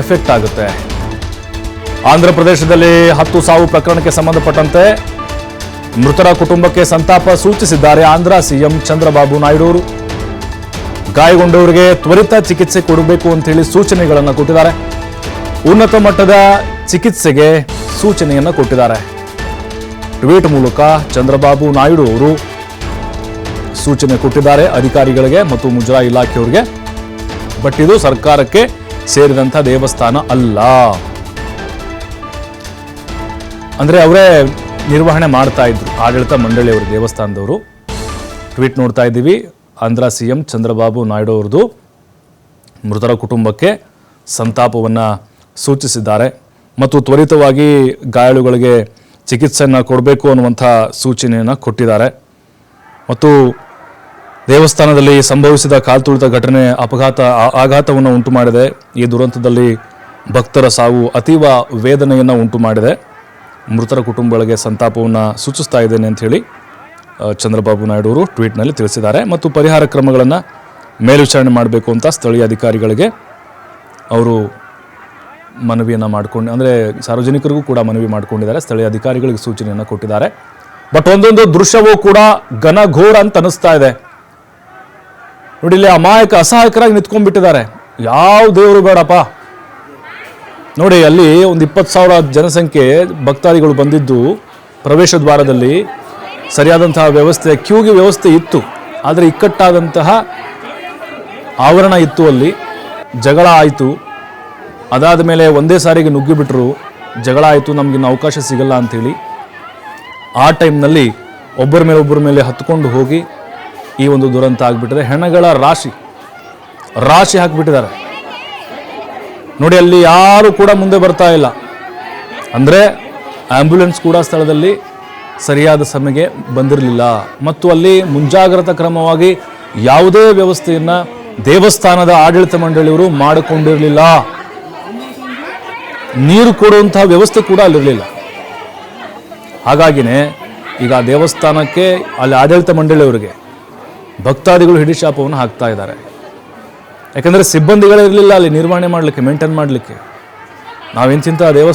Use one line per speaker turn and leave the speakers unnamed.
Effect ಆಗುತ್ತೆ. ಆಂಧ್ರ ಪ್ರದೇಶದಲ್ಲಿ 10 ಸಾವು ಪ್ರಕರಣಕ್ಕೆ ಸಂಬಂಧಪಟ್ಟಂತೆ ಮೃತರ ಕುಟುಂಬಕ್ಕೆ ಸಂತಾಪ ಸೂಚಿಸಿದ್ದಾರೆ ಆಂಧ್ರ ಸಿಎಂ ಚಂದ್ರಬಾಬು ನಾಯ್ಡು ಅವರು. ಗಾಯಗೊಂಡವರಿಗೆ ತ್ವರಿತ ಚಿಕಿತ್ಸೆ ಕೊಡಬೇಕು ಅಂತ ಹೇಳಿ ಸೂಚನೆಗಳನ್ನು ಕೊಟ್ಟಿದ್ದಾರೆ. ಉನ್ನತ ಮಟ್ಟದ ಚಿಕಿತ್ಸೆಗೆ ಸೂಚನೆಯನ್ನು ಕೊಟ್ಟಿದ್ದಾರೆ. ಟ್ವೀಟ್ ಮೂಲಕ ಚಂದ್ರಬಾಬು ನಾಯ್ಡು ಅವರು ಸೂಚನೆ ಕೊಟ್ಟಿದ್ದಾರೆ ಅಧಿಕಾರಿಗಳಿಗೆ ಮತ್ತು ಮುಜರಾಯಿ ಇಲಾಖೆಯವರಿಗೆ. ಬಟ್ ಇದು ಸರ್ಕಾರಕ್ಕೆ ಸೇರಿದಂಥ ದೇವಸ್ಥಾನ ಅಲ್ಲ, ಅಂದ್ರೆ ಅವರೇ ನಿರ್ವಹಣೆ ಮಾಡ್ತಾ ಇದ್ರು, ಆಡಳಿತ ಮಂಡಳಿಯವರು, ದೇವಸ್ಥಾನದವರು. ಟ್ವೀಟ್ ನೋಡ್ತಾ ಇದ್ದೀವಿ. ಆಂಧ್ರ ಸಿಎಂ ಚಂದ್ರಬಾಬು ನಾಯ್ಡು ಅವ್ರದ್ದು ಮೃತರ ಕುಟುಂಬಕ್ಕೆ ಸಂತಾಪವನ್ನು ಸೂಚಿಸಿದ್ದಾರೆ ಮತ್ತು ತ್ವರಿತವಾಗಿ ಗಾಯಾಳುಗಳಿಗೆ ಚಿಕಿತ್ಸೆಯನ್ನು ಕೊಡಬೇಕು ಅನ್ನುವಂಥ ಸೂಚನೆಯನ್ನು ಕೊಟ್ಟಿದ್ದಾರೆ. ಮತ್ತು ದೇವಸ್ಥಾನದಲ್ಲಿ ಸಂಭವಿಸಿದ ಕಾಲ್ತುಳಿತ ಘಟನೆ ಆಘಾತವನ್ನು ಉಂಟು ಮಾಡಿದೆ. ಈ ದುರಂತದಲ್ಲಿ ಭಕ್ತರ ಸಾವು ಅತೀವ ವೇದನೆಯನ್ನು ಉಂಟು ಮಾಡಿದೆ. ಮೃತರ ಕುಟುಂಬಗಳಿಗೆ ಸಂತಾಪವನ್ನು ಸೂಚಿಸ್ತಾ ಇದ್ದೇನೆ ಅಂತ ಹೇಳಿ ಚಂದ್ರಬಾಬು ನಾಯ್ಡು ಅವರು ಟ್ವೀಟ್ನಲ್ಲಿ ತಿಳಿಸಿದ್ದಾರೆ. ಮತ್ತು ಪರಿಹಾರ ಕ್ರಮಗಳನ್ನು ಮೇಲ್ವಿಚಾರಣೆ ಮಾಡಬೇಕು ಅಂತ ಸ್ಥಳೀಯ ಅಧಿಕಾರಿಗಳಿಗೆ ಅವರು ಮನವಿಯನ್ನು ಮಾಡಿಕೊಂಡು, ಅಂದರೆ ಸಾರ್ವಜನಿಕರಿಗೂ ಕೂಡ ಮನವಿ ಮಾಡಿಕೊಂಡಿದ್ದಾರೆ, ಸ್ಥಳೀಯ ಅಧಿಕಾರಿಗಳಿಗೆ ಸೂಚನೆಯನ್ನು ಕೊಟ್ಟಿದ್ದಾರೆ. ಬಟ್ ಒಂದೊಂದು ದೃಶ್ಯವೂ ಕೂಡ ಘನಘೋರ ಅಂತ ಅನಿಸ್ತಾ ಇದೆ ನೋಡಿ. ಇಲ್ಲಿ ಅಮಾಯಕ ಅಸಹಾಯಕರಾಗಿ ನಿಂತ್ಕೊಂಡ್ಬಿಟ್ಟಿದ್ದಾರೆ. ಯಾವ ದೇವರು ಬೇಡಪ್ಪ ನೋಡಿ. ಅಲ್ಲಿ ಒಂದು 20,000 ಜನಸಂಖ್ಯೆ ಭಕ್ತಾದಿಗಳು ಬಂದಿದ್ದು ಪ್ರವೇಶ ದ್ವಾರದಲ್ಲಿ ಸರಿಯಾದಂತಹ ವ್ಯವಸ್ಥೆ, ಕ್ಯೂಗೆ ವ್ಯವಸ್ಥೆ ಇತ್ತು, ಆದರೆ ಇಕ್ಕಟ್ಟಾದಂತಹ ಆವರಣ ಇತ್ತು. ಅಲ್ಲಿ ಜಗಳ ಆಯಿತು. ಅದಾದ ಮೇಲೆ ಒಂದೇ ಸಾರಿಗೆ ನುಗ್ಗಿಬಿಟ್ರು. ಜಗಳ ಆಯಿತು, ನಮಗಿನ್ನು ಅವಕಾಶ ಸಿಗಲ್ಲ ಅಂಥೇಳಿ. ಆ ಟೈಮ್ನಲ್ಲಿ ಒಬ್ಬರ ಮೇಲೆ ಹತ್ಕೊಂಡು ಹೋಗಿ ಈ ಒಂದು ದುರಂತ ಆಗಿಬಿಟ್ಟಿದೆ. ಹೆಣಗಳ ರಾಶಿ ಹಾಕಿಬಿಟ್ಟಿದ್ದಾರೆ ನೋಡಿ. ಅಲ್ಲಿ ಯಾರು ಕೂಡ ಮುಂದೆ ಬರ್ತಾ ಇಲ್ಲ. ಅಂದರೆ ಆ್ಯಂಬುಲೆನ್ಸ್ ಕೂಡ ಸ್ಥಳದಲ್ಲಿ ಸರಿಯಾದ ಸಮಯಕ್ಕೆ ಬಂದಿರಲಿಲ್ಲ. ಮತ್ತು ಅಲ್ಲಿ ಮುಂಜಾಗ್ರತಾ ಕ್ರಮವಾಗಿ ಯಾವುದೇ ವ್ಯವಸ್ಥೆಯನ್ನು ದೇವಸ್ಥಾನದ ಆಡಳಿತ ಮಂಡಳಿಯವರು ಮಾಡಿಕೊಂಡಿರಲಿಲ್ಲ. ನೀರು ಕೊಡುವಂತಹ ವ್ಯವಸ್ಥೆ ಕೂಡ ಅಲ್ಲಿರಲಿಲ್ಲ. ಹಾಗಾಗಿನೇ ಈಗ ದೇವಸ್ಥಾನಕ್ಕೆ ಅಲ್ಲಿ ಆಡಳಿತ ಮಂಡಳಿಯವರಿಗೆ ಭಕ್ತಾದಿಗಳು ಹಿಡಿಶಾಪವನ್ನು ಹಾಕ್ತಾ ಇದ್ದಾರೆ. ಯಾಕಂದರೆ ಸಿಬ್ಬಂದಿಗಳೇ ಇರಲಿಲ್ಲ ಅಲ್ಲಿ ನಿರ್ವಹಣೆ ಮಾಡಲಿಕ್ಕೆ, ಮೇಂಟೈನ್ ಮಾಡಲಿಕ್ಕೆ. ನಾವೆಂತಿಂಥ